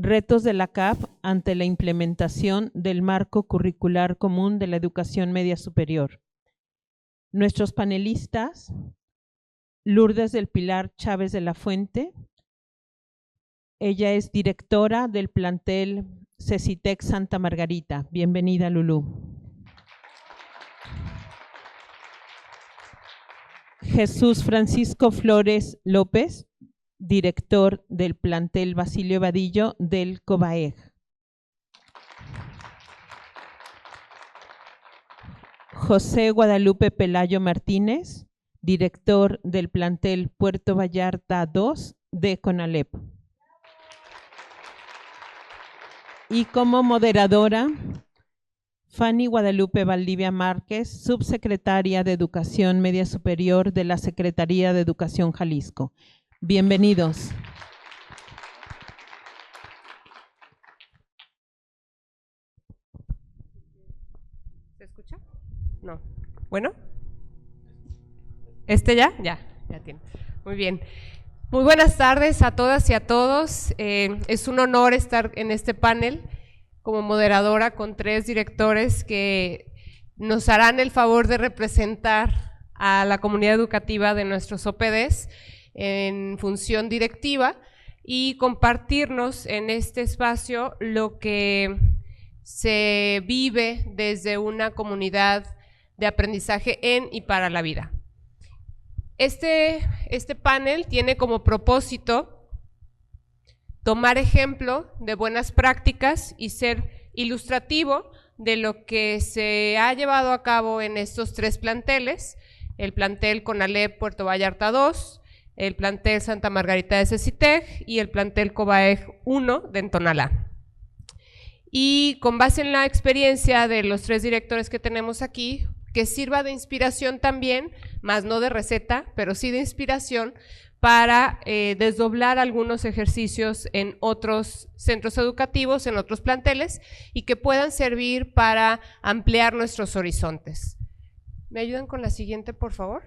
Retos de la CAP ante la implementación del marco curricular común de la educación media superior. Nuestros panelistas, Lourdes del Pilar Chávez de la Fuente. Ella es directora del plantel CECITEC Santa Margarita. Bienvenida, Lulú. Jesús Francisco Flores López, director del plantel Basilio Vadillo del COBAEG. José Guadalupe Pelayo Martínez, director del plantel Puerto Vallarta II de CONALEP. Y como moderadora, Fanny Guadalupe Valdivia Márquez, subsecretaria de Educación Media Superior de la Secretaría de Educación Jalisco. Bienvenidos. ¿Se escucha? No. ¿Bueno? ¿Ya tiene. Muy bien. Muy buenas tardes a todas y a todos. Es un honor estar en este panel como moderadora con 3 directores que nos harán el favor de representar a la comunidad educativa de nuestros OPDs en función directiva y compartirnos en este espacio lo que se vive desde una comunidad de aprendizaje en y para la vida. Este panel tiene como propósito tomar ejemplo de buenas prácticas y ser ilustrativo de lo que se ha llevado a cabo en estos 3 planteles, el plantel CONALEP Puerto Vallarta II, el plantel Santa Margarita de CECITEC y el plantel COBAEG 1 de Tonalá. Y con base en la experiencia de los 3 directores que tenemos aquí, que sirva de inspiración también, más no de receta, pero sí de inspiración, para desdoblar algunos ejercicios en otros centros educativos, en otros planteles, y que puedan servir para ampliar nuestros horizontes. ¿Me ayudan con la siguiente, por favor?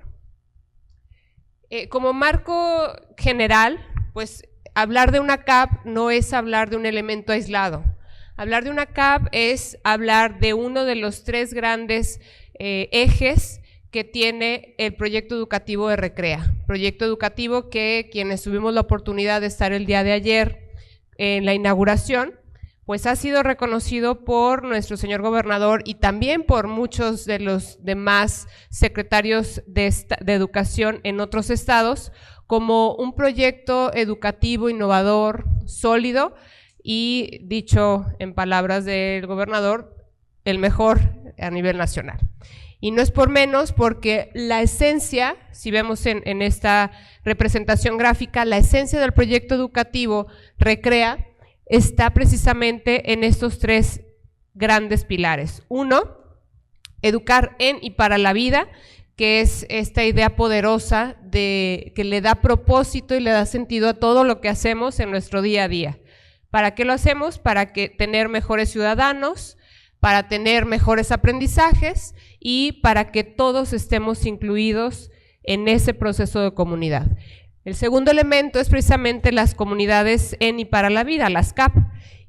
Como marco general, pues hablar de una CAP no es hablar de un elemento aislado. Hablar de una CAP es hablar de uno de los 3 grandes ejes que tiene el proyecto educativo de Recrea, proyecto educativo que quienes tuvimos la oportunidad de estar el día de ayer en la inauguración, pues ha sido reconocido por nuestro señor gobernador y también por muchos de los demás secretarios de educación en otros estados como un proyecto educativo innovador, sólido y, dicho en palabras del gobernador, el mejor a nivel nacional. Y no es por menos porque la esencia, si vemos en esta representación gráfica, la esencia del proyecto educativo Recrea está precisamente en estos 3 grandes pilares. 1, educar en y para la vida, que es esta idea poderosa de que le da propósito y le da sentido a todo lo que hacemos en nuestro día a día. ¿Para qué lo hacemos? Para tener mejores ciudadanos, para tener mejores aprendizajes y para que todos estemos incluidos en ese proceso de comunidad. El segundo elemento es precisamente las comunidades en y para la vida, las CAP.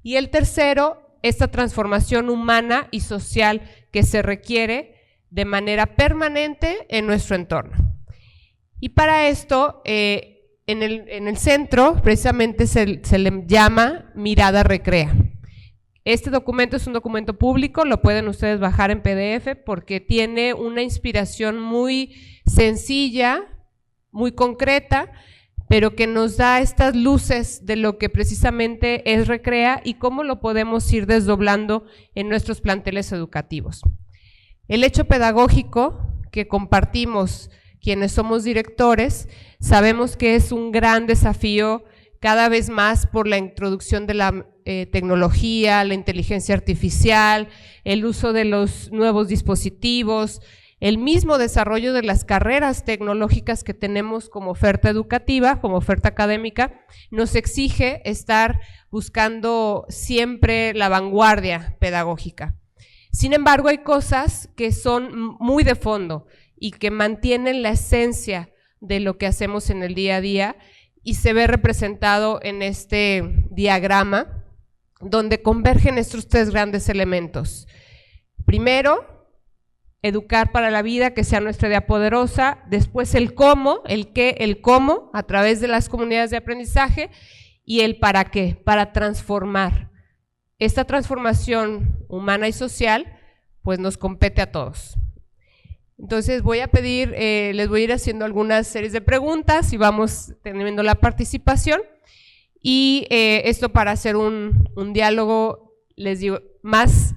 Y el tercero, esta transformación humana y social que se requiere de manera permanente en nuestro entorno. Y para esto, en el centro, precisamente se le llama Mirada Recrea. Este documento es un documento público, lo pueden ustedes bajar en PDF porque tiene una inspiración muy sencilla, muy concreta, pero que nos da estas luces de lo que precisamente es Recrea y cómo lo podemos ir desdoblando en nuestros planteles educativos. El hecho pedagógico que compartimos quienes somos directores, sabemos que es un gran desafío cada vez más por la introducción de la tecnología, la inteligencia artificial, el uso de los nuevos dispositivos, el mismo desarrollo de las carreras tecnológicas que tenemos como oferta educativa, como oferta académica, nos exige estar buscando siempre la vanguardia pedagógica. Sin embargo, hay cosas que son muy de fondo y que mantienen la esencia de lo que hacemos en el día a día y se ve representado en este diagrama donde convergen estos tres grandes elementos. Primero, educar para la vida, que sea nuestra idea poderosa. Después el cómo, el qué, el cómo, a través de las comunidades de aprendizaje. Y el para qué, para transformar. Esta transformación humana y social, pues nos compete a todos. Entonces voy a pedir, les voy a ir haciendo algunas series de preguntas y vamos teniendo la participación. Y esto para hacer un diálogo, les digo, más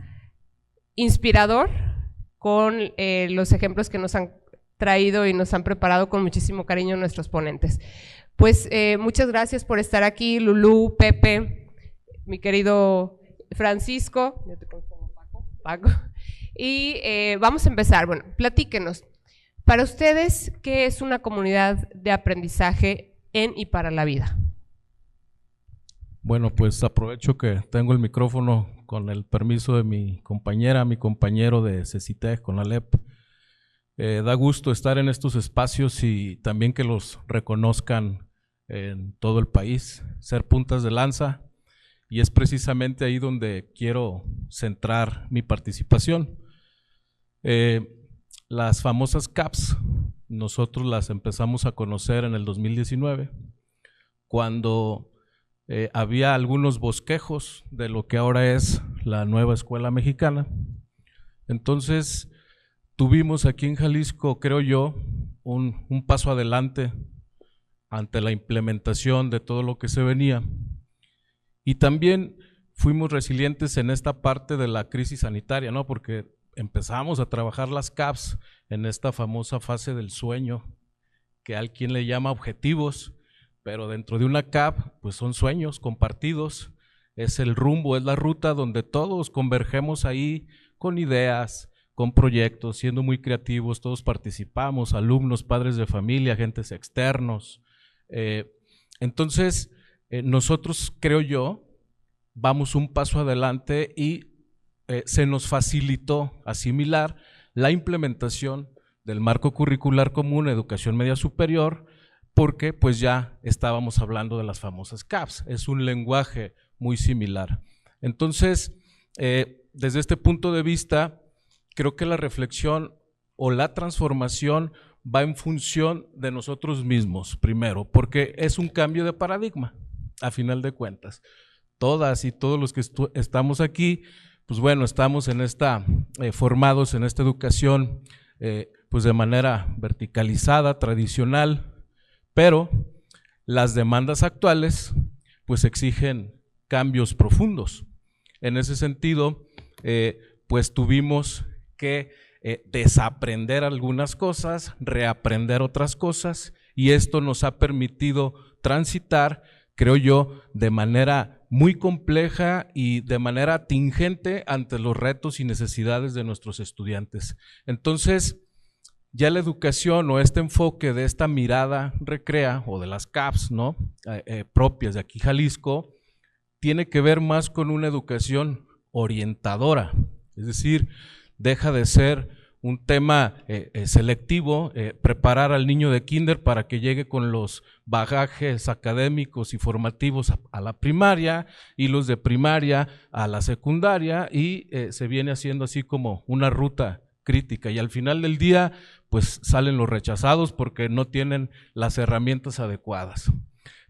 inspirador con los ejemplos que nos han traído y nos han preparado con muchísimo cariño nuestros ponentes. Pues muchas gracias por estar aquí, Lulú, Pepe, mi querido Francisco, yo te conozco como Paco. Y vamos a empezar. Bueno, platíquenos. Para ustedes, ¿qué es una comunidad de aprendizaje en y para la vida? Bueno, pues aprovecho que tengo el micrófono con el permiso de mi compañera, mi compañero de CECITEC con Alep. Da gusto estar en estos espacios y también que los reconozcan en todo el país, ser puntas de lanza, y es precisamente ahí donde quiero centrar mi participación. Las famosas CAPS, nosotros las empezamos a conocer en el 2019, cuando había algunos bosquejos de lo que ahora es la nueva escuela mexicana. Entonces tuvimos aquí en Jalisco, creo yo, un paso adelante ante la implementación de todo lo que se venía, y también fuimos resilientes en esta parte de la crisis sanitaria, ¿no? Porque empezamos a trabajar las CAPS en esta famosa fase del sueño, que hay quien le llama objetivos, pero dentro de una CAP pues son sueños compartidos, es el rumbo, es la ruta donde todos convergemos ahí con ideas, con proyectos, siendo muy creativos, todos participamos, alumnos, padres de familia, agentes externos. Entonces nosotros, creo yo, vamos un paso adelante y se nos facilitó asimilar la implementación del marco curricular común Educación Media Superior, porque pues ya estábamos hablando de las famosas CAPS, es un lenguaje muy similar. Entonces, desde este punto de vista, creo que la reflexión o la transformación va en función de nosotros mismos, primero, porque es un cambio de paradigma, a final de cuentas. Todas y todos los que estamos aquí, pues bueno, estamos en formados en esta educación pues de manera verticalizada, tradicional, pero las demandas actuales pues exigen cambios profundos. En ese sentido, pues tuvimos que desaprender algunas cosas, reaprender otras cosas, y esto nos ha permitido transitar, creo yo, de manera muy compleja y de manera atingente ante los retos y necesidades de nuestros estudiantes. Entonces, ya la educación o este enfoque de esta mirada recrea o de las CAPS, ¿no? Propias de aquí Jalisco, tiene que ver más con una educación orientadora, es decir, deja de ser un tema selectivo, preparar al niño de kinder para que llegue con los bagajes académicos y formativos a la primaria, y los de primaria a la secundaria, y se viene haciendo así como una ruta crítica, y al final del día pues salen los rechazados porque no tienen las herramientas adecuadas.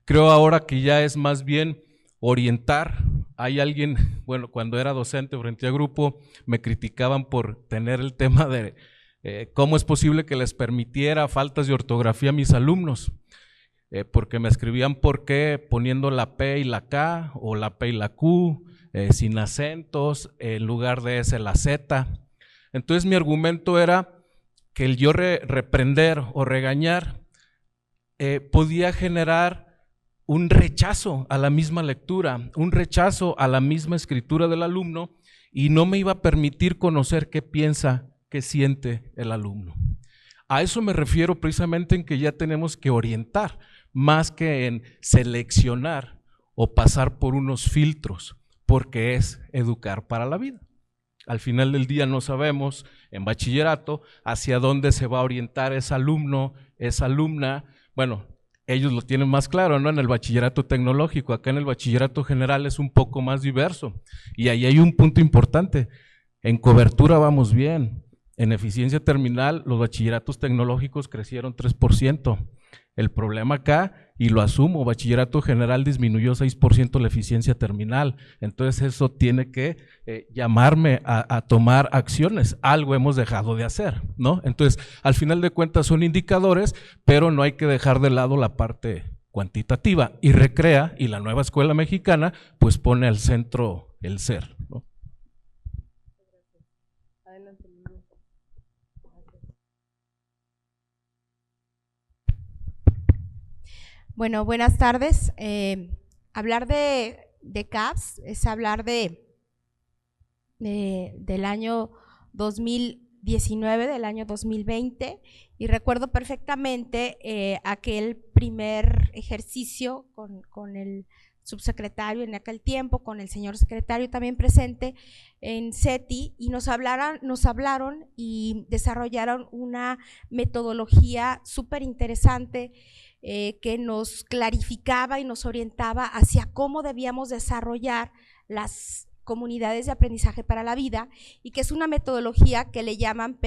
Creo ahora que ya es más bien orientar. Hay alguien, bueno, cuando era docente frente a grupo, me criticaban por tener el tema de cómo es posible que les permitiera faltas de ortografía a mis alumnos, porque me escribían por qué poniendo la P y la K, o la P y la Q, sin acentos, en lugar de S la Z. Entonces mi argumento era que el yo reprender o regañar podía generar un rechazo a la misma lectura, un rechazo a la misma escritura del alumno, y no me iba a permitir conocer qué piensa, qué siente el alumno. A eso me refiero precisamente en que ya tenemos que orientar, más que en seleccionar o pasar por unos filtros, porque es educar para la vida. Al final del día no sabemos en bachillerato hacia dónde se va a orientar ese alumno, esa alumna. Bueno, ellos lo tienen más claro, ¿no? En el bachillerato tecnológico, acá en el bachillerato general es un poco más diverso. Y ahí hay un punto importante, en cobertura vamos bien, en eficiencia terminal los bachilleratos tecnológicos crecieron 3%. El problema acá, y lo asumo, bachillerato general disminuyó 6% la eficiencia terminal. Entonces eso tiene que llamarme a tomar acciones. Algo hemos dejado de hacer, ¿no? Entonces, al final de cuentas son indicadores, pero no hay que dejar de lado la parte cuantitativa. Y Recrea y la nueva escuela mexicana, pues pone al centro el ser, ¿no? Bueno, buenas tardes. Hablar de CAPS es hablar del año 2019, del año 2020, y recuerdo perfectamente aquel primer ejercicio con el subsecretario en aquel tiempo, con el señor secretario también presente en CETI, y nos hablaron y desarrollaron una metodología súper interesante que nos clarificaba y nos orientaba hacia cómo debíamos desarrollar las comunidades de aprendizaje para la vida, y que es una metodología que le llaman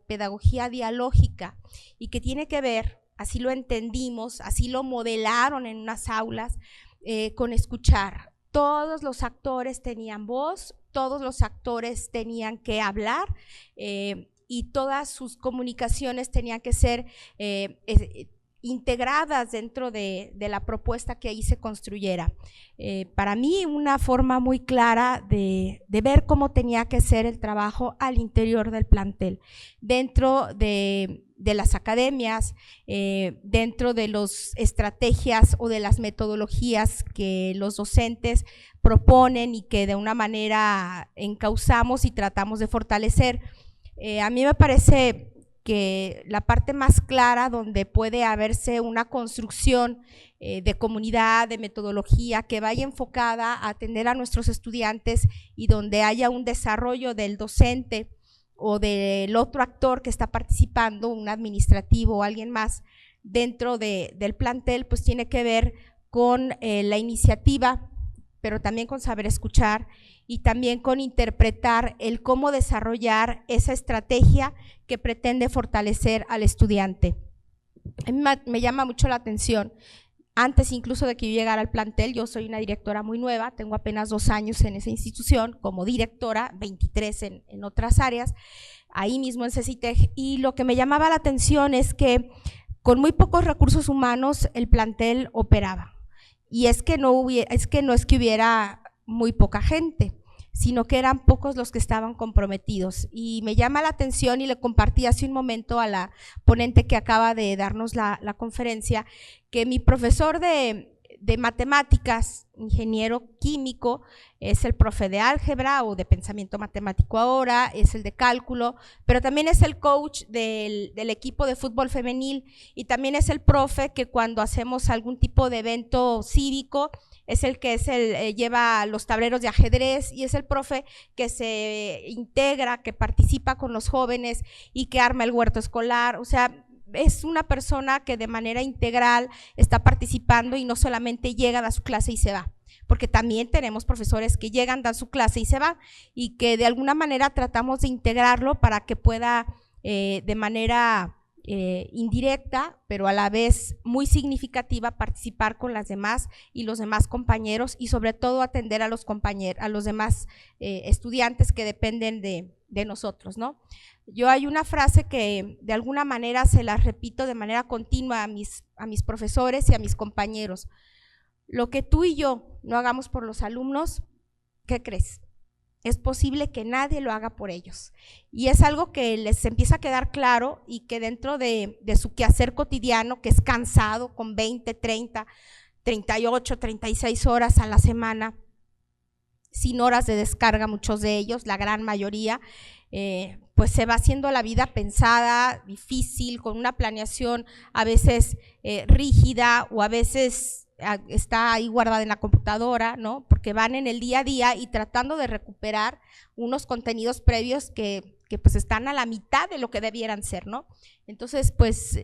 pedagogía dialógica, y que tiene que ver, así lo entendimos, así lo modelaron en unas aulas, con escuchar. Todos los actores tenían voz, todos los actores tenían que hablar, y todas sus comunicaciones tenían que ser integradas dentro de la propuesta que ahí se construyera. Para mí una forma muy clara de ver cómo tenía que ser el trabajo al interior del plantel, dentro de las academias, dentro de las estrategias o de las metodologías que los docentes proponen y que de una manera encauzamos y tratamos de fortalecer. A mí me parece que la parte más clara donde puede haberse una construcción de comunidad, de metodología que vaya enfocada a atender a nuestros estudiantes y donde haya un desarrollo del docente o del otro actor que está participando, un administrativo o alguien más dentro del plantel, pues tiene que ver con la iniciativa, pero también con saber escuchar y también con interpretar el cómo desarrollar esa estrategia que pretende fortalecer al estudiante. A mí me llama mucho la atención, antes incluso de que yo llegara al plantel, yo soy una directora muy nueva, tengo apenas 2 años en esa institución como directora, 23 en otras áreas, ahí mismo en CECITEG, y lo que me llamaba la atención es que con muy pocos recursos humanos el plantel operaba. Y es que no es que hubiera muy poca gente, sino que eran pocos los que estaban comprometidos. Y me llama la atención, y le compartí hace un momento a la ponente que acaba de darnos la conferencia, que mi profesor de matemáticas, ingeniero químico, es el profe de álgebra o de pensamiento matemático ahora, es el de cálculo, pero también es el coach del equipo de fútbol femenil, y también es el profe que cuando hacemos algún tipo de evento cívico es el que lleva los tableros de ajedrez, y es el profe que se integra, que participa con los jóvenes y que arma el huerto escolar. O sea, es una persona que de manera integral está participando y no solamente llega, da su clase y se va, porque también tenemos profesores que llegan, dan su clase y se van, y que de alguna manera tratamos de integrarlo para que pueda de manera indirecta, pero a la vez muy significativa, participar con las demás y los demás compañeros, y sobre todo atender a los compañeros, a los demás estudiantes que dependen de nosotros, ¿no? Yo hay una frase que de alguna manera se la repito de manera continua a mis profesores y a mis compañeros: lo que tú y yo no hagamos por los alumnos, ¿qué crees? Es posible que nadie lo haga por ellos. Y es algo que les empieza a quedar claro, y que dentro de su quehacer cotidiano, que es cansado, con 20, 30, 38, 36 horas a la semana, sin horas de descarga muchos de ellos, la gran mayoría, pues se va haciendo la vida pensada, difícil, con una planeación a veces rígida, o a veces está ahí guardada en la computadora, ¿no? Porque van en el día a día y tratando de recuperar unos contenidos previos que pues están a la mitad de lo que debieran ser, ¿no? Entonces, pues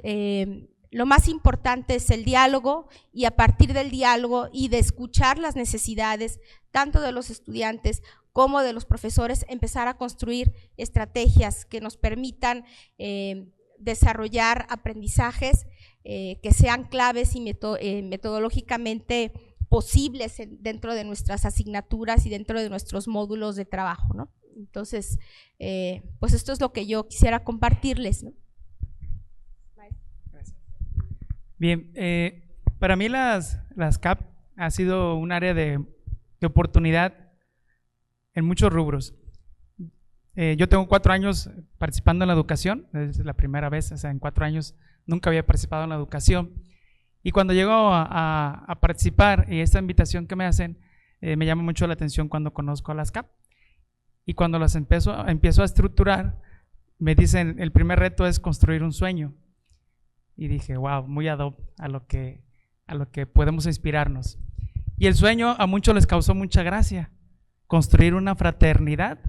lo más importante es el diálogo, y a partir del diálogo y de escuchar las necesidades tanto de los estudiantes como de los profesores, empezar a construir estrategias que nos permitan desarrollar aprendizajes que sean claves y metodológicamente posibles dentro de nuestras asignaturas y dentro de nuestros módulos de trabajo, ¿no? Entonces, pues esto es lo que yo quisiera compartirles, ¿no? Bien, para mí las CAP ha sido un área de oportunidad en muchos rubros. Yo tengo 4 años participando en la educación, es la primera vez, o sea, en 4 años nunca había participado en la educación. Y cuando llego a participar, y esta invitación que me hacen, me llama mucho la atención cuando conozco a las CAP. Y cuando las empiezo a estructurar, me dicen, el primer reto es construir un sueño. Y dije, wow, muy ad hoc a lo que podemos inspirarnos. Y el sueño a muchos les causó mucha gracia, construir una fraternidad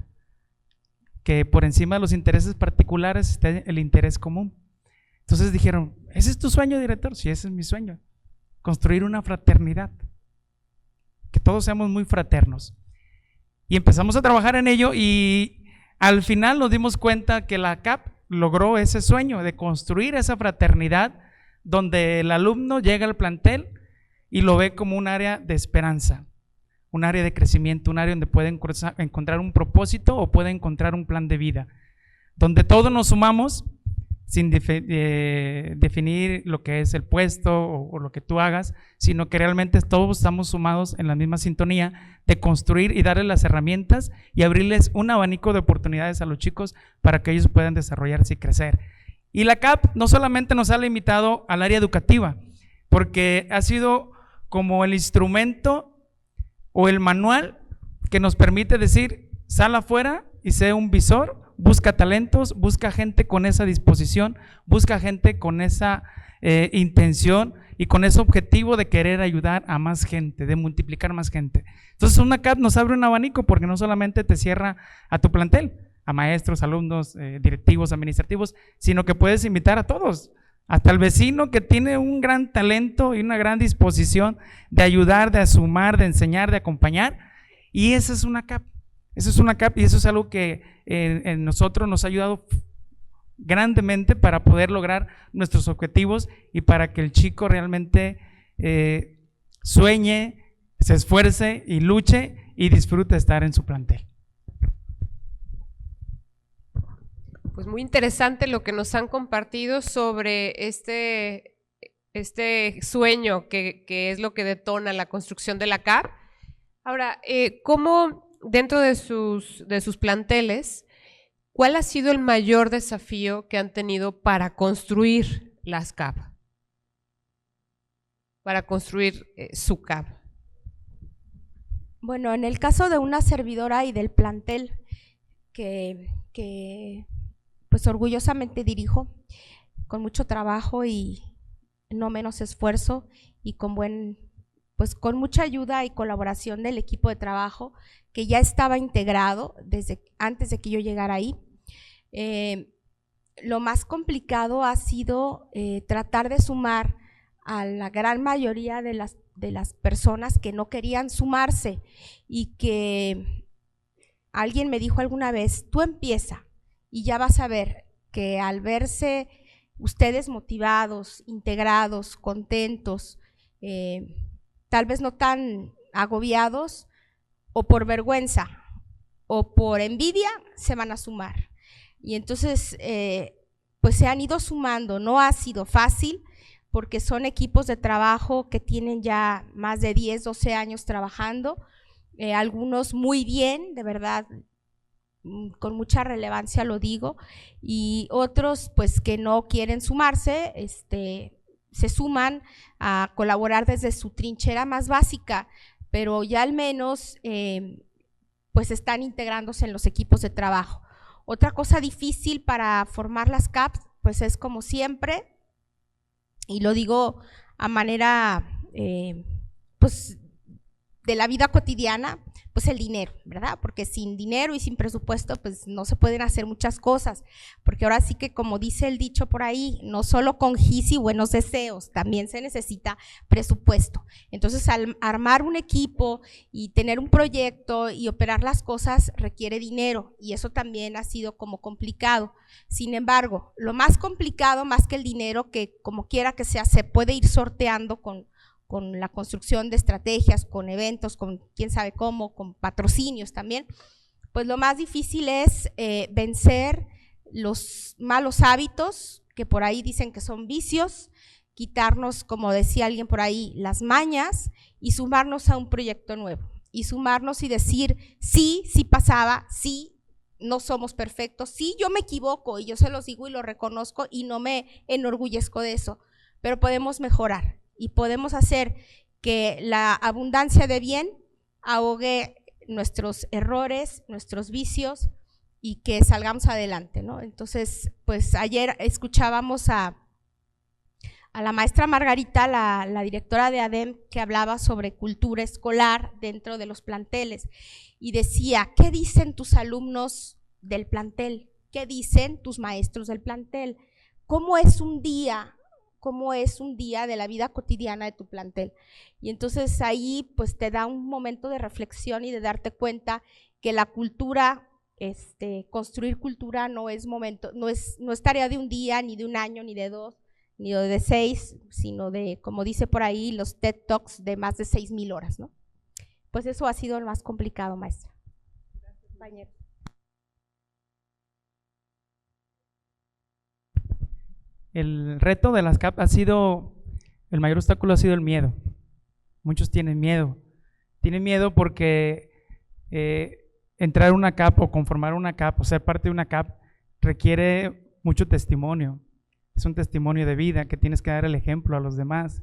que por encima de los intereses particulares esté el interés común. Entonces dijeron, ¿ese es tu sueño, director? Sí, ese es mi sueño, construir una fraternidad, que todos seamos muy fraternos. Y empezamos a trabajar en ello, y al final nos dimos cuenta que la CAP logró ese sueño de construir esa fraternidad donde el alumno llega al plantel y lo ve como un área de esperanza, un área de crecimiento, un área donde puede encontrar un propósito o puede encontrar un plan de vida, donde todos nos sumamos sin definir lo que es el puesto o lo que tú hagas, sino que realmente todos estamos sumados en la misma sintonía de construir y darles las herramientas y abrirles un abanico de oportunidades a los chicos para que ellos puedan desarrollarse y crecer. Y la CAP no solamente nos ha limitado al área educativa, porque ha sido como el instrumento o el manual que nos permite decir, sal afuera y sé un visor, busca talentos, busca gente con esa disposición, busca gente con esa intención y con ese objetivo de querer ayudar a más gente, de multiplicar más gente. Entonces una CAP nos abre un abanico, porque no solamente te cierra a tu plantel, a maestros, alumnos, directivos, administrativos, sino que puedes invitar a todos, hasta el vecino que tiene un gran talento y una gran disposición de ayudar, de sumar, de enseñar, de acompañar, y esa es una CAP. Eso es una CAP, y eso es algo que en nosotros nos ha ayudado grandemente para poder lograr nuestros objetivos y para que el chico realmente sueñe, se esfuerce y luche y disfrute de estar en su plantel. Pues muy interesante lo que nos han compartido sobre este sueño que es lo que detona la construcción de la CAP. Ahora, ¿cómo dentro de sus planteles, cuál ha sido el mayor desafío que han tenido para construir las CAP? Para construir su CAP. Bueno, en el caso de una servidora y del plantel que pues orgullosamente dirijo, con mucho trabajo y no menos esfuerzo, y con con mucha ayuda y colaboración del equipo de trabajo que ya estaba integrado desde antes de que yo llegara ahí. Lo más complicado ha sido tratar de sumar a la gran mayoría de las personas que no querían sumarse, y que alguien me dijo alguna vez, tú empieza y ya vas a ver que al verse ustedes motivados, integrados, contentos, tal vez no tan agobiados, o por vergüenza o por envidia, se van a sumar. Y entonces pues se han ido sumando. No ha sido fácil, porque son equipos de trabajo que tienen ya más de 10, 12 años trabajando, algunos muy bien, de verdad, con mucha relevancia lo digo, y otros pues que no quieren sumarse, se suman a colaborar desde su trinchera más básica, pero ya al menos pues están integrándose en los equipos de trabajo. Otra cosa difícil para formar las CAPs, pues es como siempre, y lo digo a manera pues de la vida cotidiana, pues el dinero, ¿verdad? Porque sin dinero y sin presupuesto, pues no se pueden hacer muchas cosas, porque ahora sí que, como dice el dicho por ahí, no solo con gis y buenos deseos, también se necesita presupuesto. Entonces, al armar un equipo y tener un proyecto y operar las cosas requiere dinero, y eso también ha sido como complicado. Sin embargo, lo más complicado, más que el dinero, que como quiera que sea, se puede ir sorteando con la construcción de estrategias, con eventos, con quién sabe cómo, con patrocinios también, pues lo más difícil es vencer los malos hábitos, que por ahí dicen que son vicios, quitarnos, como decía alguien por ahí, las mañas y sumarnos a un proyecto nuevo, y sumarnos y decir, sí, sí pasaba, sí, no somos perfectos, sí, yo me equivoco y yo se los digo y lo reconozco y no me enorgullezco de eso, pero podemos mejorar. Y podemos hacer que la abundancia de bien ahogue nuestros errores, nuestros vicios, y que salgamos adelante, ¿no? Entonces, pues ayer escuchábamos a la maestra Margarita, la directora de ADEM, que hablaba sobre cultura escolar dentro de los planteles, y decía, ¿qué dicen tus alumnos del plantel? ¿Qué dicen tus maestros del plantel? ¿Cómo es un día de la vida cotidiana de tu plantel? Y entonces ahí pues te da un momento de reflexión y de darte cuenta que la cultura, construir cultura no es tarea de un día, ni de un año, ni de 2, ni de 6, sino de, como dice por ahí, los TED Talks de más de 6,000 horas, ¿no? Pues eso ha sido lo más complicado, maestra. Gracias, compañero. El reto de las CAP el mayor obstáculo ha sido el miedo. Muchos tienen miedo porque entrar a una CAP o conformar una CAP o ser parte de una CAP requiere mucho testimonio. Es un testimonio de vida que tienes que dar el ejemplo a los demás.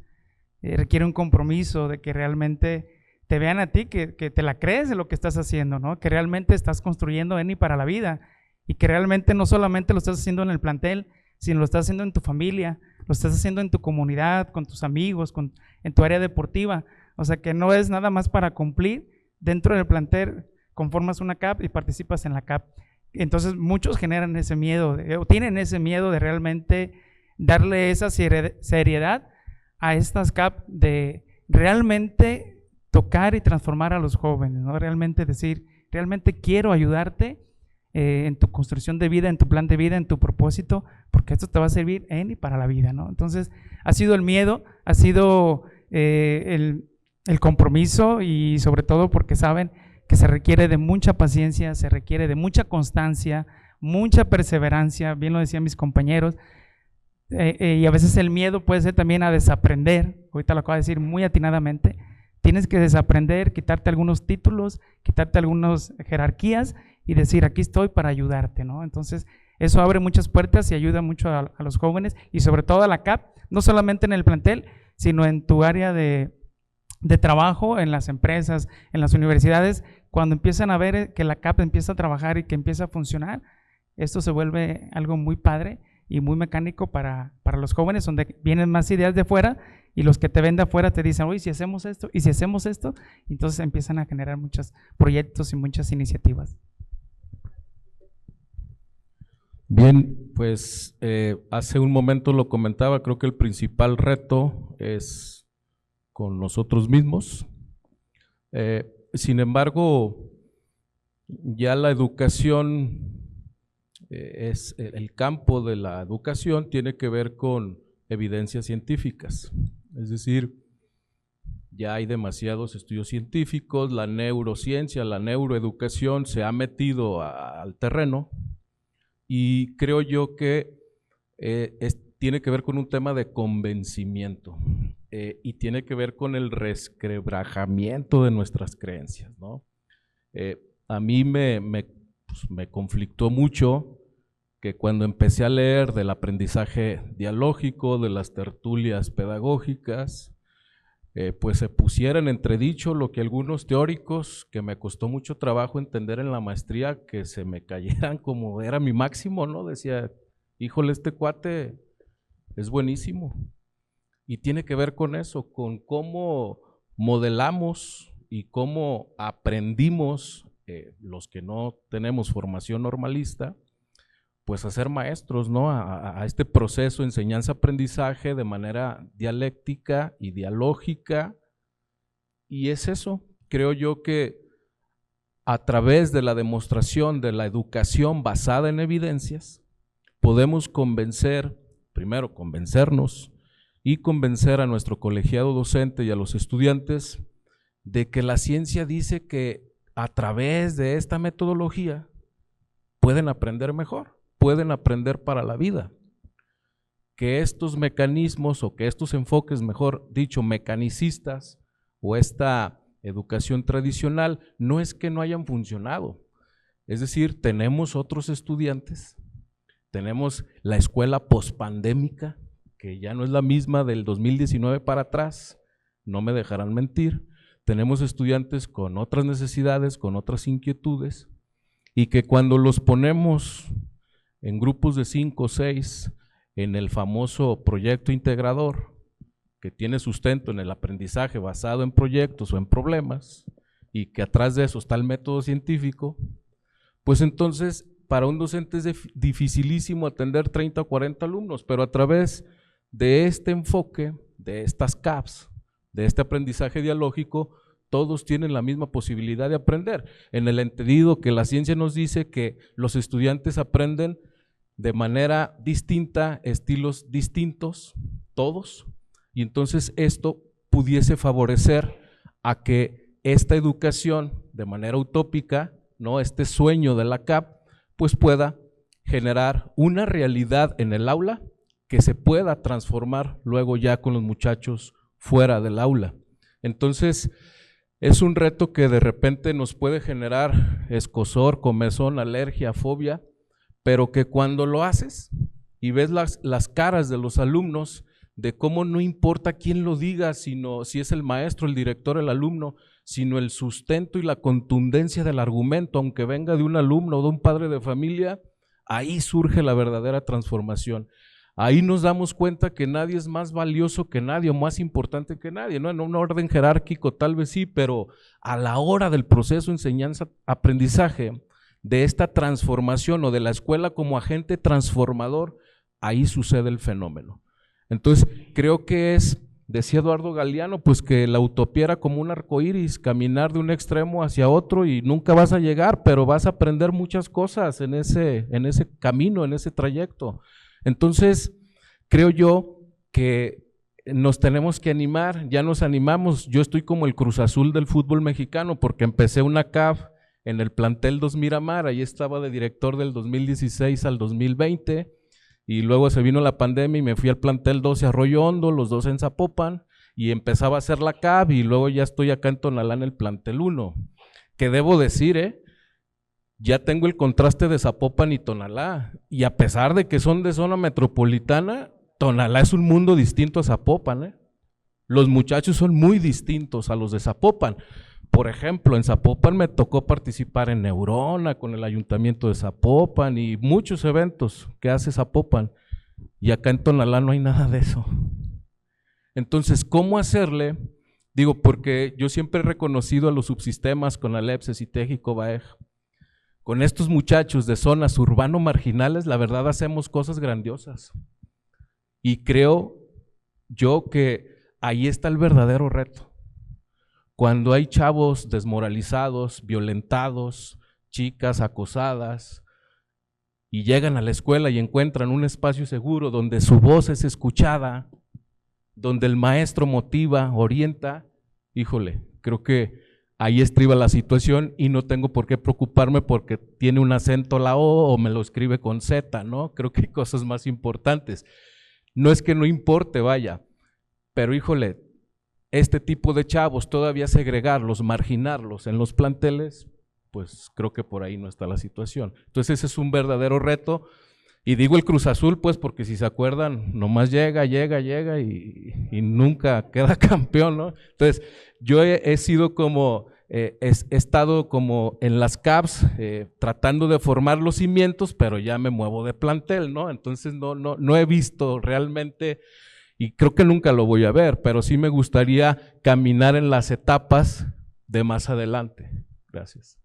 Requiere un compromiso de que realmente te vean a ti, que te la crees de lo que estás haciendo, ¿no? Que realmente estás construyendo en y para la vida, y que realmente no solamente lo estás haciendo en el plantel, sino lo estás haciendo en tu familia, lo estás haciendo en tu comunidad, con tus amigos, en tu área deportiva. O sea, que no es nada más para cumplir dentro del plantel, conformas una CAP y participas en la CAP. Entonces muchos generan ese miedo, o tienen ese miedo de realmente darle esa seriedad a estas CAP, de realmente tocar y transformar a los jóvenes, ¿no? Realmente decir, realmente quiero ayudarte en tu construcción de vida, en tu plan de vida, en tu propósito, porque esto te va a servir en y para la vida, ¿no? Entonces, ha sido el miedo, ha sido el compromiso, y sobre todo porque saben que se requiere de mucha paciencia, se requiere de mucha constancia, mucha perseverancia, bien lo decían mis compañeros, y a veces el miedo puede ser también a desaprender. Ahorita lo acabo de decir muy atinadamente, tienes que desaprender, quitarte algunos títulos, quitarte algunas jerarquías y decir, aquí estoy para ayudarte, ¿no? Entonces, eso abre muchas puertas y ayuda mucho a los jóvenes, y sobre todo a la CAP, no solamente en el plantel, sino en tu área de trabajo, en las empresas, en las universidades. Cuando empiezan a ver que la CAP empieza a trabajar y que empieza a funcionar, esto se vuelve algo muy padre y muy mecánico para los jóvenes, donde vienen más ideas de fuera, y los que te ven de afuera te dicen, oye, si hacemos esto, y si hacemos esto, entonces empiezan a generar muchos proyectos y muchas iniciativas. Bien, pues hace un momento lo comentaba, creo que el principal reto es con nosotros mismos. Sin embargo, ya la educación, el campo de la educación tiene que ver con evidencias científicas, es decir, ya hay demasiados estudios científicos, la neurociencia, la neuroeducación se ha metido al terreno, y creo yo que tiene que ver con un tema de convencimiento, y tiene que ver con el resquebrajamiento de nuestras creencias, ¿no? A mí me conflictó mucho que cuando empecé a leer del aprendizaje dialógico, de las tertulias pedagógicas, pues se pusiera en entredicho lo que algunos teóricos, que me costó mucho trabajo entender en la maestría, que se me cayeran como era mi máximo, ¿no? Decía, híjole, este cuate es buenísimo. Y tiene que ver con eso, con cómo modelamos y cómo aprendimos, los que no tenemos formación normalista, pues a ser maestros, ¿no? A este proceso enseñanza-aprendizaje de manera dialéctica y dialógica, y es eso, creo yo que a través de la demostración de la educación basada en evidencias, podemos primero convencernos y convencer a nuestro colegiado docente y a los estudiantes de que la ciencia dice que a través de esta metodología pueden aprender mejor, pueden aprender para la vida, que estos mecanismos o que estos enfoques, mejor dicho, mecanicistas o esta educación tradicional, no es que no hayan funcionado, es decir, tenemos otros estudiantes, tenemos la escuela pospandémica, que ya no es la misma del 2019 para atrás, no me dejarán mentir, tenemos estudiantes con otras necesidades, con otras inquietudes, y que cuando los ponemos en grupos de 5 o 6 en el famoso proyecto integrador, que tiene sustento en el aprendizaje basado en proyectos o en problemas, y que atrás de eso está el método científico, pues entonces para un docente es dificilísimo atender 30 o 40 alumnos, pero a través de este enfoque, de estas CAPs, de este aprendizaje dialógico, todos tienen la misma posibilidad de aprender, en el entendido que la ciencia nos dice que los estudiantes aprenden de manera distinta, estilos distintos, todos, y entonces esto pudiese favorecer a que esta educación de manera utópica, ¿no? Este sueño de la CAP, pues pueda generar una realidad en el aula que se pueda transformar luego ya con los muchachos fuera del aula. Entonces, es un reto que de repente nos puede generar escozor, comezón, alergia, fobia, pero que cuando lo haces y ves las caras de los alumnos, de cómo no importa quién lo diga, sino si es el maestro, el director, el alumno, sino el sustento y la contundencia del argumento, aunque venga de un alumno o de un padre de familia, ahí surge la verdadera transformación. Ahí nos damos cuenta que nadie es más valioso que nadie o más importante que nadie, ¿no? En un orden jerárquico tal vez sí, pero a la hora del proceso enseñanza-aprendizaje, de esta transformación o de la escuela como agente transformador, ahí sucede el fenómeno. Entonces, creo que decía Eduardo Galeano, pues que la utopía era como un arcoíris, caminar de un extremo hacia otro y nunca vas a llegar, pero vas a aprender muchas cosas en ese camino, en ese trayecto. Entonces, creo yo que nos tenemos que animar, ya nos animamos, yo estoy como el Cruz Azul del fútbol mexicano, porque empecé una CAF en el plantel 2 Miramar, ahí estaba de director del 2016 al 2020, y luego se vino la pandemia y me fui al plantel 12 Arroyo Hondo, los dos en Zapopan, y empezaba a hacer la CAB, y luego ya estoy acá en Tonalá en el plantel 1, que debo decir, ya tengo el contraste de Zapopan y Tonalá, y a pesar de que son de zona metropolitana, Tonalá es un mundo distinto a Zapopan, Los muchachos son muy distintos a los de Zapopan. Por ejemplo, en Zapopan me tocó participar en Neurona con el ayuntamiento de Zapopan y muchos eventos que hace Zapopan, y acá en Tonalá no hay nada de eso. Entonces, ¿cómo hacerle? Digo, porque yo siempre he reconocido a los subsistemas con Alepse, CITEG y COBAEG. Con estos muchachos de zonas urbano marginales, la verdad hacemos cosas grandiosas. Y creo yo que ahí está el verdadero reto. Cuando hay chavos desmoralizados, violentados, chicas acosadas, y llegan a la escuela y encuentran un espacio seguro donde su voz es escuchada, donde el maestro motiva, orienta, híjole, creo que ahí estriba la situación y no tengo por qué preocuparme porque tiene un acento la O me lo escribe con Z, ¿no? Creo que hay cosas más importantes. No es que no importe, vaya, pero híjole, este tipo de chavos todavía segregarlos, marginarlos en los planteles, pues creo que por ahí no está la situación. Entonces ese es un verdadero reto, y digo el Cruz Azul pues porque si se acuerdan, nomás llega y nunca queda campeón, ¿no? Entonces yo he sido como, he estado como en las CAPs tratando de formar los cimientos, pero ya me muevo de plantel, ¿no? Entonces no he visto realmente, y creo que nunca lo voy a ver, pero sí me gustaría caminar en las etapas de más adelante. Gracias.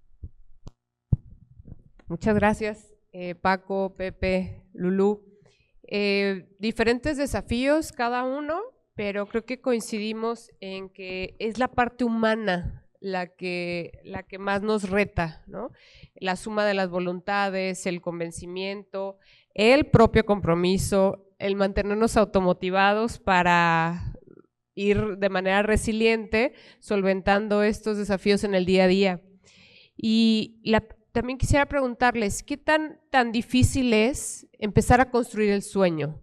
Muchas gracias, Paco, Pepe, Lulú. Diferentes desafíos cada uno, pero creo que coincidimos en que es la parte humana la que más nos reta, ¿no? La suma de las voluntades, el convencimiento, el propio compromiso, el mantenernos automotivados para ir de manera resiliente solventando estos desafíos en el día a día. Y también quisiera preguntarles, ¿qué tan difícil es empezar a construir el sueño?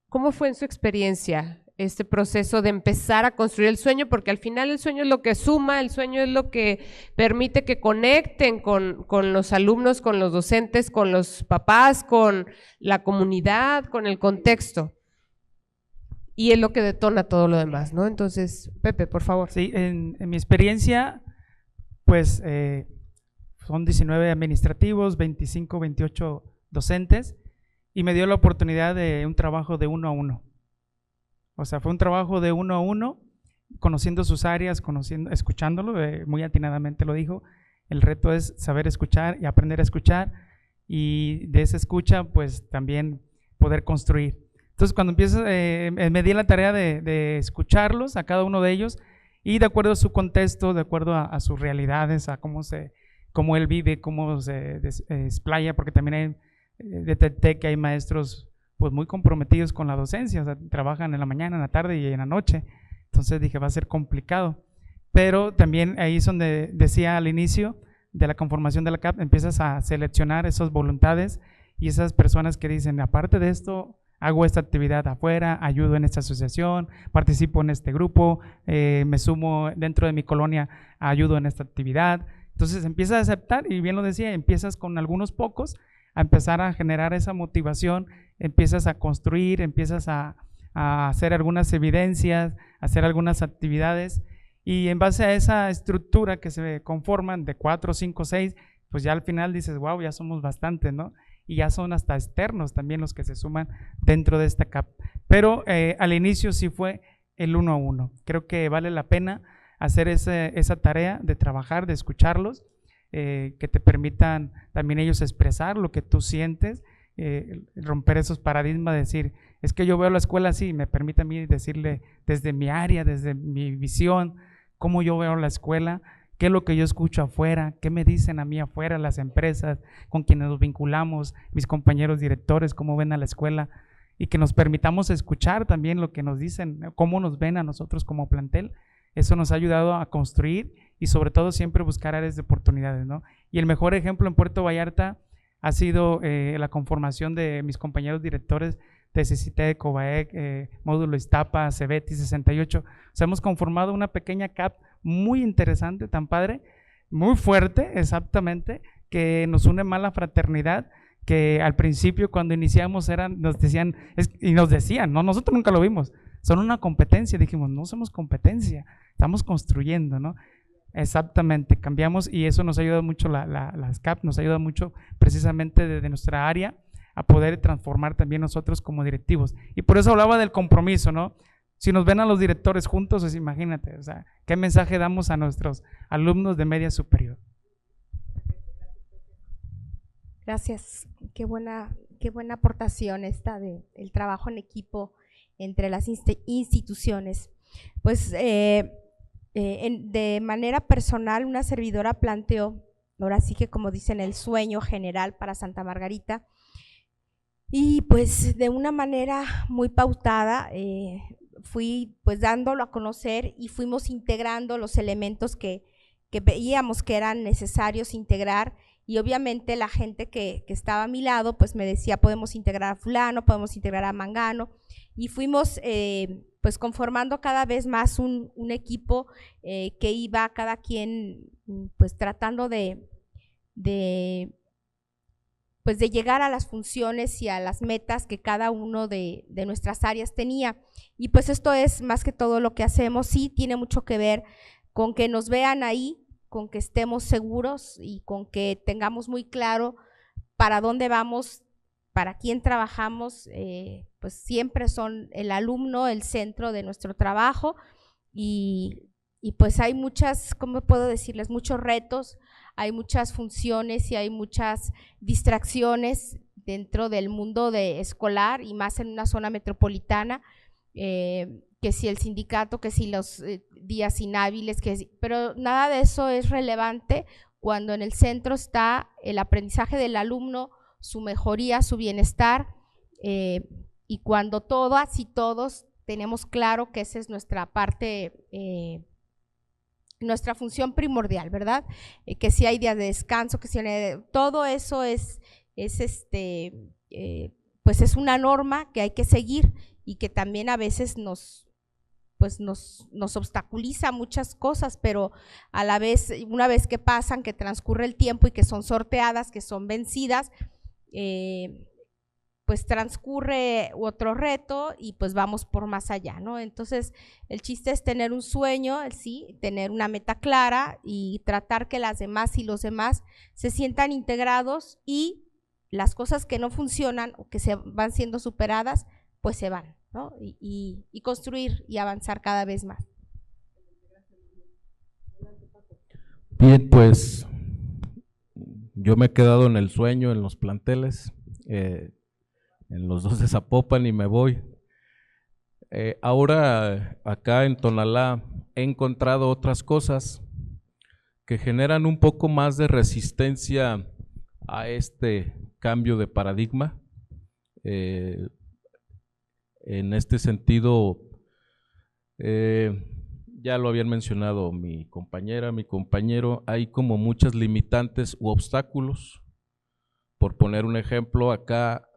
¿Cómo fue en su experiencia este proceso de empezar a construir el sueño? Porque al final el sueño es lo que suma, el sueño es lo que permite que conecten con los alumnos, con los docentes, con los papás, con la comunidad, con el contexto. Y es lo que detona todo lo demás, ¿no? Entonces, Pepe, por favor. Sí, en mi experiencia, pues son 19 administrativos, 25, 28 docentes, y me dio la oportunidad de un trabajo de 1 a 1. O sea, fue un trabajo de 1 a 1, conociendo sus áreas, escuchándolo, muy atinadamente lo dijo. El reto es saber escuchar y aprender a escuchar, y de esa escucha, pues también poder construir. Entonces, cuando empiezo, me di la tarea de escucharlos, a cada uno de ellos, y de acuerdo a su contexto, de acuerdo a sus realidades, a cómo él vive, cómo se explaya, porque también detecté que hay maestros pues muy comprometidos con la docencia, o sea, trabajan en la mañana, en la tarde y en la noche. Entonces dije, va a ser complicado. Pero también ahí es donde decía al inicio de la conformación de la CAP, empiezas a seleccionar esas voluntades y esas personas que dicen, aparte de esto, hago esta actividad afuera, ayudo en esta asociación, participo en este grupo, me sumo dentro de mi colonia, ayudo en esta actividad. Entonces empiezas a aceptar, y bien lo decía, empiezas con algunos pocos a empezar a generar esa motivación, empiezas a construir, empiezas a hacer algunas evidencias, a hacer algunas actividades, y en base a esa estructura que se conforman de 4, 5, 6, pues ya al final dices, wow, ya somos bastantes, ¿no? Y ya son hasta externos también los que se suman dentro de esta CAP. Pero al inicio sí fue el 1 a 1. Creo que vale la pena hacer esa tarea de trabajar, de escucharlos, que te permitan también ellos expresar lo que tú sientes, romper esos paradigmas, de decir, es que yo veo la escuela así, me permite a mí decirle desde mi área, desde mi visión, cómo yo veo la escuela, qué es lo que yo escucho afuera, qué me dicen a mí afuera las empresas con quienes nos vinculamos, mis compañeros directores, cómo ven a la escuela, y que nos permitamos escuchar también lo que nos dicen, cómo nos ven a nosotros como plantel. Eso nos ha ayudado a construir y sobre todo siempre buscar áreas de oportunidades, ¿no? Y el mejor ejemplo en Puerto Vallarta ha sido la conformación de mis compañeros directores de CECITEC, COBAEC, Módulo Iztapa, CEBETI 68. O sea, hemos conformado una pequeña CAP muy interesante, tan padre, muy fuerte, exactamente, que nos une más la fraternidad, que al principio cuando iniciamos nos decían, no, nosotros nunca lo vimos, son una competencia. Dijimos, no somos competencia, estamos construyendo, ¿no? Exactamente, cambiamos, y eso nos ayuda mucho, las CAP nos ayuda mucho precisamente desde nuestra área a poder transformar también nosotros como directivos. Y por eso hablaba del compromiso, ¿no? Si nos ven a los directores juntos, pues imagínate, o sea, ¿qué mensaje damos a nuestros alumnos de media superior? Gracias, qué buena aportación esta del trabajo en equipo entre las instituciones. Pues de manera personal, una servidora planteó, ahora sí que como dicen, el sueño general para Santa Margarita, y pues de una manera muy pautada fui pues dándolo a conocer y fuimos integrando los elementos que veíamos que eran necesarios integrar, y obviamente la gente que estaba a mi lado pues me decía, podemos integrar a fulano, podemos integrar a mangano, y fuimos pues conformando cada vez más un equipo que iba cada quien pues tratando de llegar a las funciones y a las metas que cada uno de nuestras áreas tenía. Y pues esto es más que todo lo que hacemos. Sí, tiene mucho que ver con que nos vean ahí, con que estemos seguros y con que tengamos muy claro para dónde vamos, para quién trabajamos. Pues siempre son el alumno el centro de nuestro trabajo, y pues hay muchas, ¿cómo puedo decirles? Muchos retos, hay muchas funciones y hay muchas distracciones dentro del mundo escolar y más en una zona metropolitana, que si el sindicato, que si los días inhábiles, pero nada de eso es relevante cuando en el centro está el aprendizaje del alumno, su mejoría, su bienestar, y cuando todas y todos tenemos claro que esa es nuestra parte, nuestra función primordial, ¿verdad? Que si hay días de descanso, que si todo eso pues es una norma que hay que seguir y que también a veces nos obstaculiza muchas cosas, pero a la vez, una vez que pasan, que transcurre el tiempo y que son sorteadas, que son vencidas, pues transcurre otro reto y pues vamos por más allá, ¿no? Entonces, el chiste es tener un sueño, sí, tener una meta clara y tratar que las demás y los demás se sientan integrados y las cosas que no funcionan o que se van siendo superadas, pues se van, ¿no? Y construir y avanzar cada vez más. Bien, pues yo me he quedado en el sueño, en los planteles, en los dos de Zapopan y me voy. Ahora acá en Tonalá he encontrado otras cosas que generan un poco más de resistencia a este cambio de paradigma. En este sentido, ya lo habían mencionado mi compañera, mi compañero, hay como muchas limitantes u obstáculos. Por poner un ejemplo, acá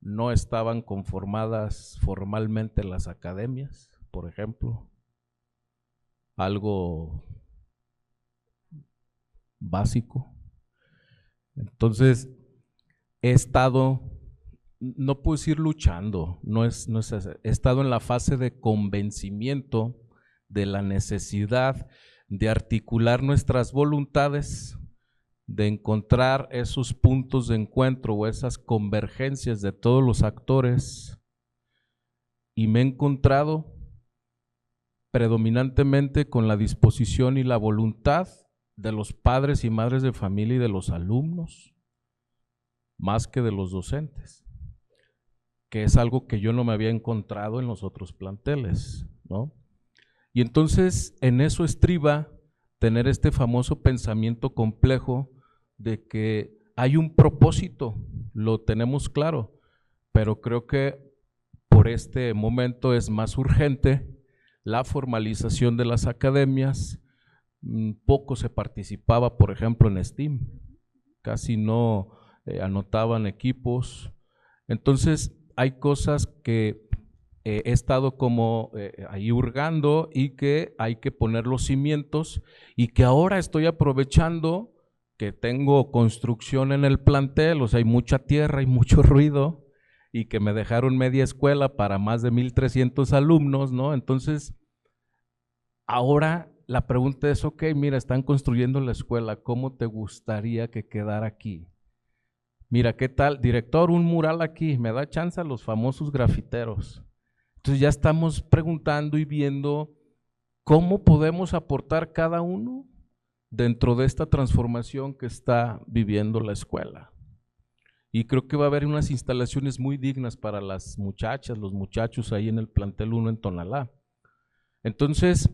no estaban conformadas formalmente las academias, por ejemplo, algo básico. Entonces, he estado, no puedo decir luchando, he estado en la fase de convencimiento de la necesidad de articular nuestras voluntades, de encontrar esos puntos de encuentro o esas convergencias de todos los actores, y me he encontrado predominantemente con la disposición y la voluntad de los padres y madres de familia y de los alumnos, más que de los docentes, que es algo que yo no me había encontrado en los otros planteles, ¿no? Y entonces en eso estriba tener este famoso pensamiento complejo de que hay un propósito, lo tenemos claro, pero creo que por este momento es más urgente la formalización de las academias. Poco se participaba, por ejemplo, en STEAM, casi no anotaban equipos. Entonces hay cosas que he estado como ahí hurgando y que hay que poner los cimientos, y que ahora estoy aprovechando que tengo construcción en el plantel, o sea, hay mucha tierra y mucho ruido, y que me dejaron media escuela para más de 1,300 alumnos, ¿no? Entonces, ahora la pregunta es, ok, mira, están construyendo la escuela, ¿cómo te gustaría que quedara aquí? Mira, ¿qué tal? Director, un mural aquí, ¿me da chance a los famosos grafiteros? Entonces ya estamos preguntando y viendo cómo podemos aportar cada uno dentro de esta transformación que está viviendo la escuela. Y creo que va a haber unas instalaciones muy dignas para las muchachas, los muchachos ahí en el plantel 1 en Tonalá. Entonces,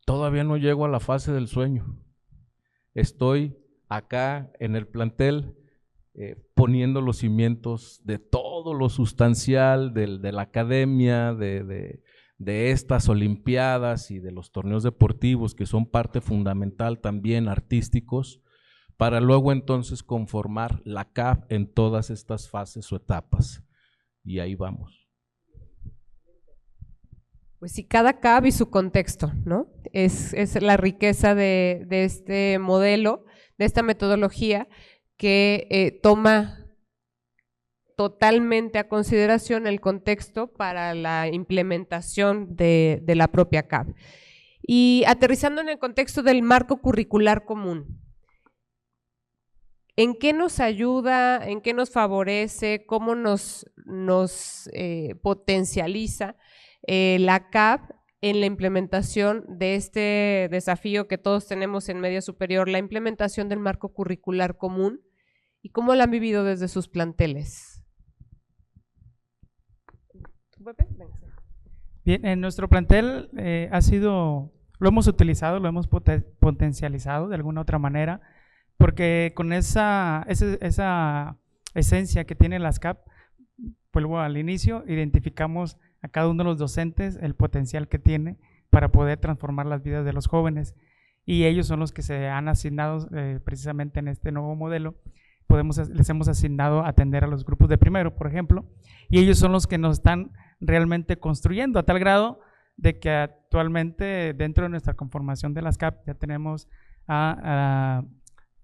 todavía no llego a la fase del sueño. Estoy acá en el plantel poniendo los cimientos de todo lo sustancial de la academia, de estas olimpiadas y de los torneos deportivos, que son parte fundamental también, artísticos, para luego entonces conformar la CAP en todas estas fases o etapas. Y ahí vamos. Pues sí, cada CAP y su contexto, ¿no? Es la riqueza de este modelo, de esta metodología, que toma totalmente a consideración el contexto para la implementación de la propia CAP. Y aterrizando en el contexto del marco curricular común, ¿en qué nos ayuda, en qué nos favorece, cómo nos potencializa la CAP en la implementación de este desafío que todos tenemos en media superior, la implementación del marco curricular común, y cómo la han vivido desde sus planteles? Bien, en nuestro plantel lo hemos utilizado, lo hemos potencializado de alguna otra manera, porque con esa esencia que tienen las CAP, vuelvo al inicio, identificamos a cada uno de los docentes el potencial que tiene para poder transformar las vidas de los jóvenes, y ellos son los que se han asignado precisamente en este nuevo modelo. Les hemos asignado a atender a los grupos de primero, por ejemplo, y ellos son los que nos están realmente construyendo, a tal grado de que actualmente dentro de nuestra conformación de las CAP ya tenemos a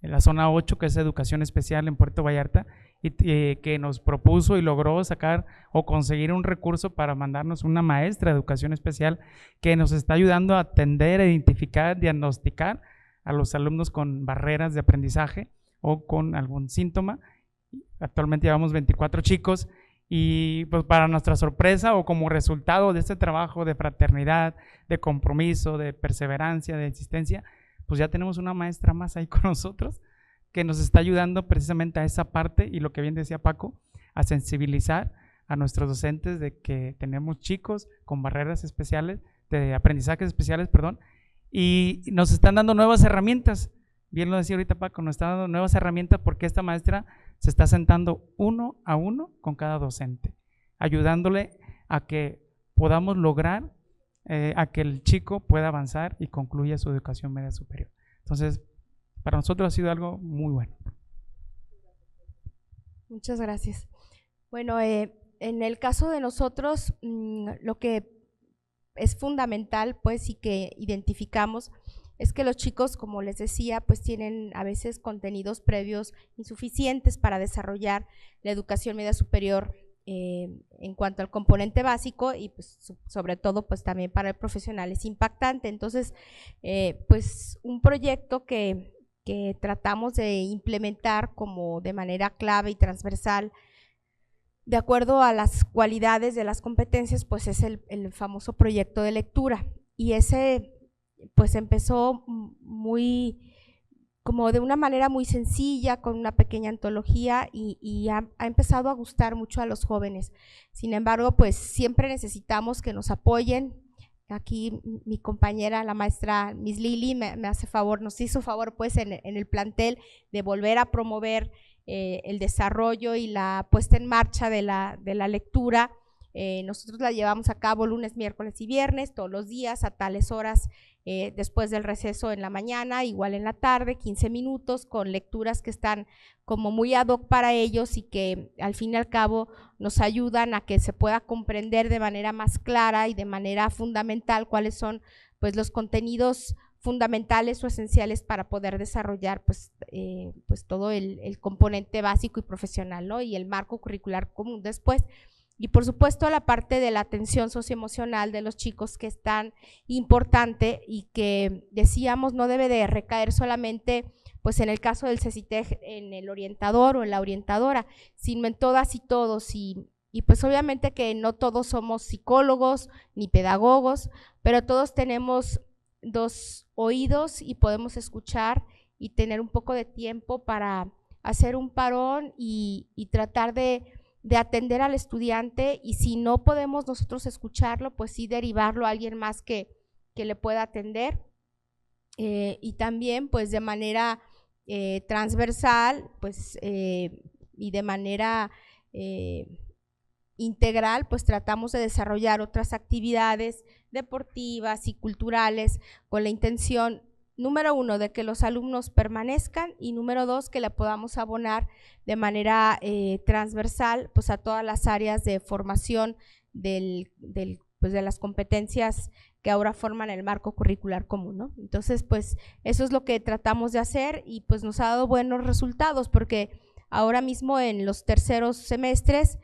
la zona 8, que es educación especial en Puerto Vallarta, y que nos propuso y logró sacar o conseguir un recurso para mandarnos una maestra de educación especial que nos está ayudando a atender, identificar, diagnosticar a los alumnos con barreras de aprendizaje o con algún síntoma. Actualmente llevamos 24 chicos, y pues para nuestra sorpresa, o como resultado de este trabajo de fraternidad, de compromiso, de perseverancia, de existencia, pues ya tenemos una maestra más ahí con nosotros que nos está ayudando precisamente a esa parte, y lo que bien decía Paco, a sensibilizar a nuestros docentes de que tenemos chicos con barreras especiales, de aprendizajes especiales, y nos están dando nuevas herramientas. Bien lo decía ahorita Paco, nos está dando nuevas herramientas porque esta maestra se está sentando uno a uno con cada docente, ayudándole a que podamos lograr a que el chico pueda avanzar y concluya su educación media superior. Entonces, para nosotros ha sido algo muy bueno. Muchas gracias. Bueno, en el caso de nosotros, lo que es fundamental, pues, y que identificamos es que los chicos, como les decía, pues tienen a veces contenidos previos insuficientes para desarrollar la educación media superior en cuanto al componente básico, y pues sobre todo pues también para el profesional es impactante. Entonces, pues un proyecto que tratamos de implementar como de manera clave y transversal, de acuerdo a las cualidades de las competencias, pues es el famoso proyecto de lectura, y ese pues empezó como de una manera muy sencilla, con una pequeña antología, y ha empezado a gustar mucho a los jóvenes. Sin embargo, pues siempre necesitamos que nos apoyen. Aquí mi compañera, la maestra Miss Lili, nos hizo favor pues en el plantel de volver a promover el desarrollo y la puesta en marcha de la lectura. Nosotros la llevamos a cabo lunes, miércoles y viernes, todos los días a tales horas, después del receso en la mañana, igual en la tarde, 15 minutos, con lecturas que están como muy ad hoc para ellos, y que al fin y al cabo nos ayudan a que se pueda comprender de manera más clara y de manera fundamental cuáles son pues los contenidos fundamentales o esenciales para poder desarrollar pues todo el componente básico y profesional, ¿no? Y el marco curricular común después. Y por supuesto la parte de la atención socioemocional de los chicos, que es tan importante y que decíamos no debe de recaer solamente pues en el caso del CECITEG en el orientador o en la orientadora, sino en todas y todos, y pues obviamente que no todos somos psicólogos ni pedagogos, pero todos tenemos dos oídos y podemos escuchar y tener un poco de tiempo para hacer un parón y tratar de atender al estudiante, y si no podemos nosotros escucharlo, pues sí derivarlo a alguien más que le pueda atender, y también pues de manera transversal pues y de manera integral pues tratamos de desarrollar otras actividades deportivas y culturales con la intención, número 1, de que los alumnos permanezcan, y número 2, que le podamos abonar de manera transversal pues a todas las áreas de formación pues de las competencias que ahora forman el marco curricular común, ¿no? Entonces pues eso es lo que tratamos de hacer, y pues nos ha dado buenos resultados, porque ahora mismo en los terceros semestres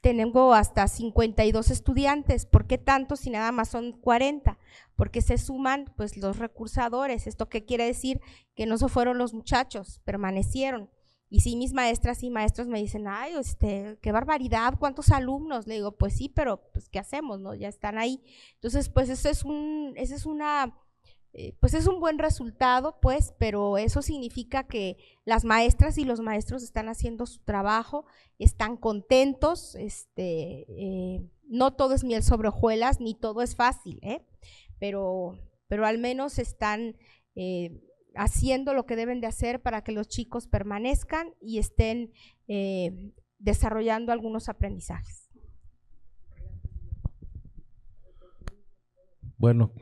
tengo hasta 52 estudiantes. ¿Por qué tanto si nada más son 40? Porque se suman pues los recursadores. ¿Esto qué quiere decir? Que no se fueron los muchachos, permanecieron. Y sí, mis maestras y maestros me dicen, ay, qué barbaridad, ¿cuántos alumnos? Le digo, pues sí, pero pues ¿qué hacemos, no? Ya están ahí. Entonces, pues ese es un buen resultado, pues, pero eso significa que las maestras y los maestros están haciendo su trabajo, están contentos, no todo es miel sobre hojuelas, ni todo es fácil, pero al menos están haciendo lo que deben de hacer para que los chicos permanezcan y estén desarrollando algunos aprendizajes. Bueno,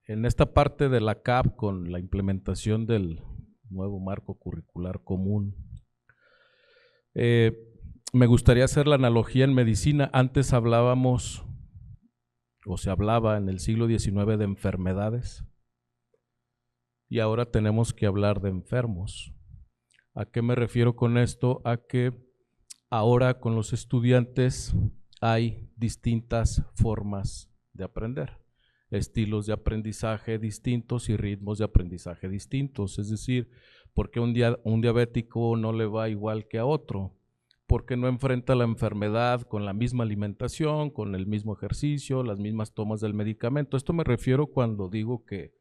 en esta parte de la CAP con la implementación del nuevo marco curricular común, me gustaría hacer la analogía en medicina. Antes hablábamos, o se hablaba en el siglo XIX de enfermedades, y ahora tenemos que hablar de enfermos. ¿A qué me refiero con esto? A que ahora con los estudiantes hay distintas formas de aprender, estilos de aprendizaje distintos y ritmos de aprendizaje distintos. Es decir, ¿por qué un diabético no le va igual que a otro? Porque no enfrenta la enfermedad con la misma alimentación, con el mismo ejercicio, las mismas tomas del medicamento. Esto me refiero cuando digo que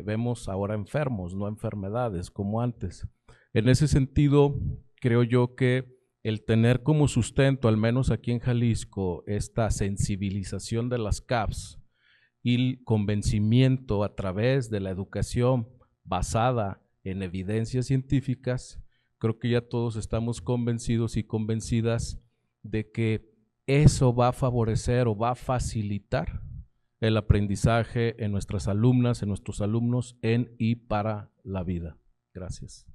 vemos ahora enfermos, no enfermedades como antes. En ese sentido, creo yo que el tener como sustento, al menos aquí en Jalisco, esta sensibilización de las CAPs y el convencimiento a través de la educación basada en evidencias científicas, creo que ya todos estamos convencidos y convencidas de que eso va a favorecer o va a facilitar el aprendizaje en nuestras alumnas, en nuestros alumnos, en y para la vida. Gracias.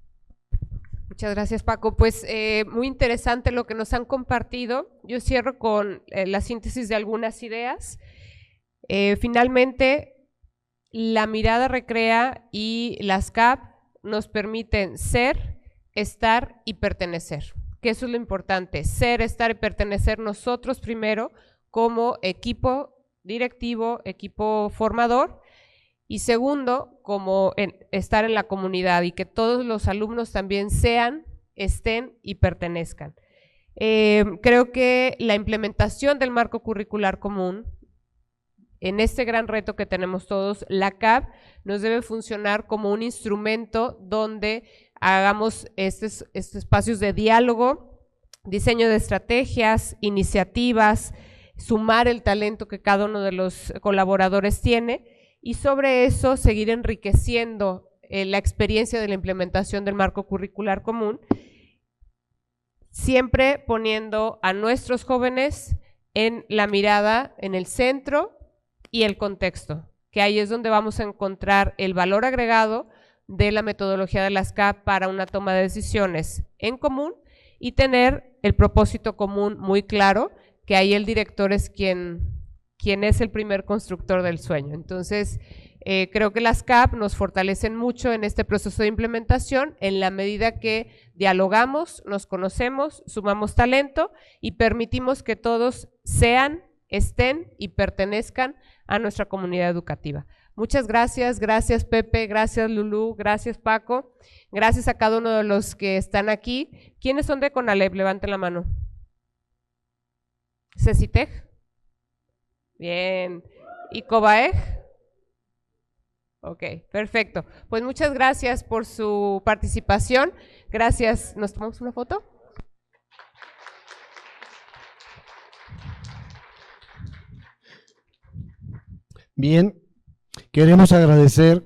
Muchas gracias, Paco. Pues muy interesante lo que nos han compartido. Yo cierro con la síntesis de algunas ideas. Finalmente, la mirada recrea y las CAP nos permiten ser, estar y pertenecer, que eso es lo importante, ser, estar y pertenecer nosotros primero como equipo directivo, equipo formador, y segundo, como estar en la comunidad y que todos los alumnos también sean, estén y pertenezcan. Creo que la implementación del marco curricular común, en este gran reto que tenemos todos, la CAP nos debe funcionar como un instrumento donde hagamos estos espacios de diálogo, diseño de estrategias, iniciativas, sumar el talento que cada uno de los colaboradores tiene y sobre eso seguir enriqueciendo la experiencia de la implementación del marco curricular común, siempre poniendo a nuestros jóvenes en la mirada, en el centro y el contexto, que ahí es donde vamos a encontrar el valor agregado de la metodología de las CAP para una toma de decisiones en común y tener el propósito común muy claro, que ahí el director es quien es el primer constructor del sueño. Entonces, creo que las CAP nos fortalecen mucho en este proceso de implementación en la medida que dialogamos, nos conocemos, sumamos talento y permitimos que todos sean, estén y pertenezcan a nuestra comunidad educativa. Muchas gracias, gracias Pepe, gracias Lulú, gracias Paco, gracias a cada uno de los que están aquí. ¿Quiénes son de CONALEP? Levanten la mano. ¿CECITEG? Bien. ¿Y COBAEG? Ok, perfecto. Pues muchas gracias por su participación. Gracias. ¿Nos tomamos una foto? Bien, queremos agradecer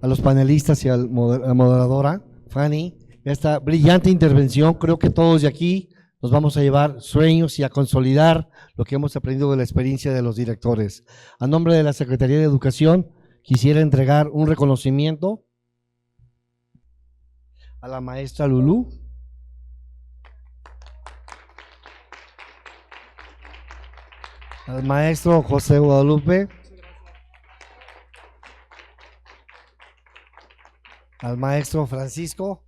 a los panelistas y a la moderadora, Fanny, esta brillante intervención. Creo que todos de aquí nos vamos a llevar sueños y a consolidar lo que hemos aprendido de la experiencia de los directores. A nombre de la Secretaría de Educación, quisiera entregar un reconocimiento a la maestra Lulú, al maestro José Guadalupe, al maestro Francisco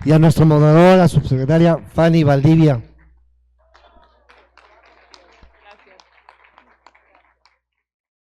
y a nuestro moderador, la subsecretaria Fanny Valdivia.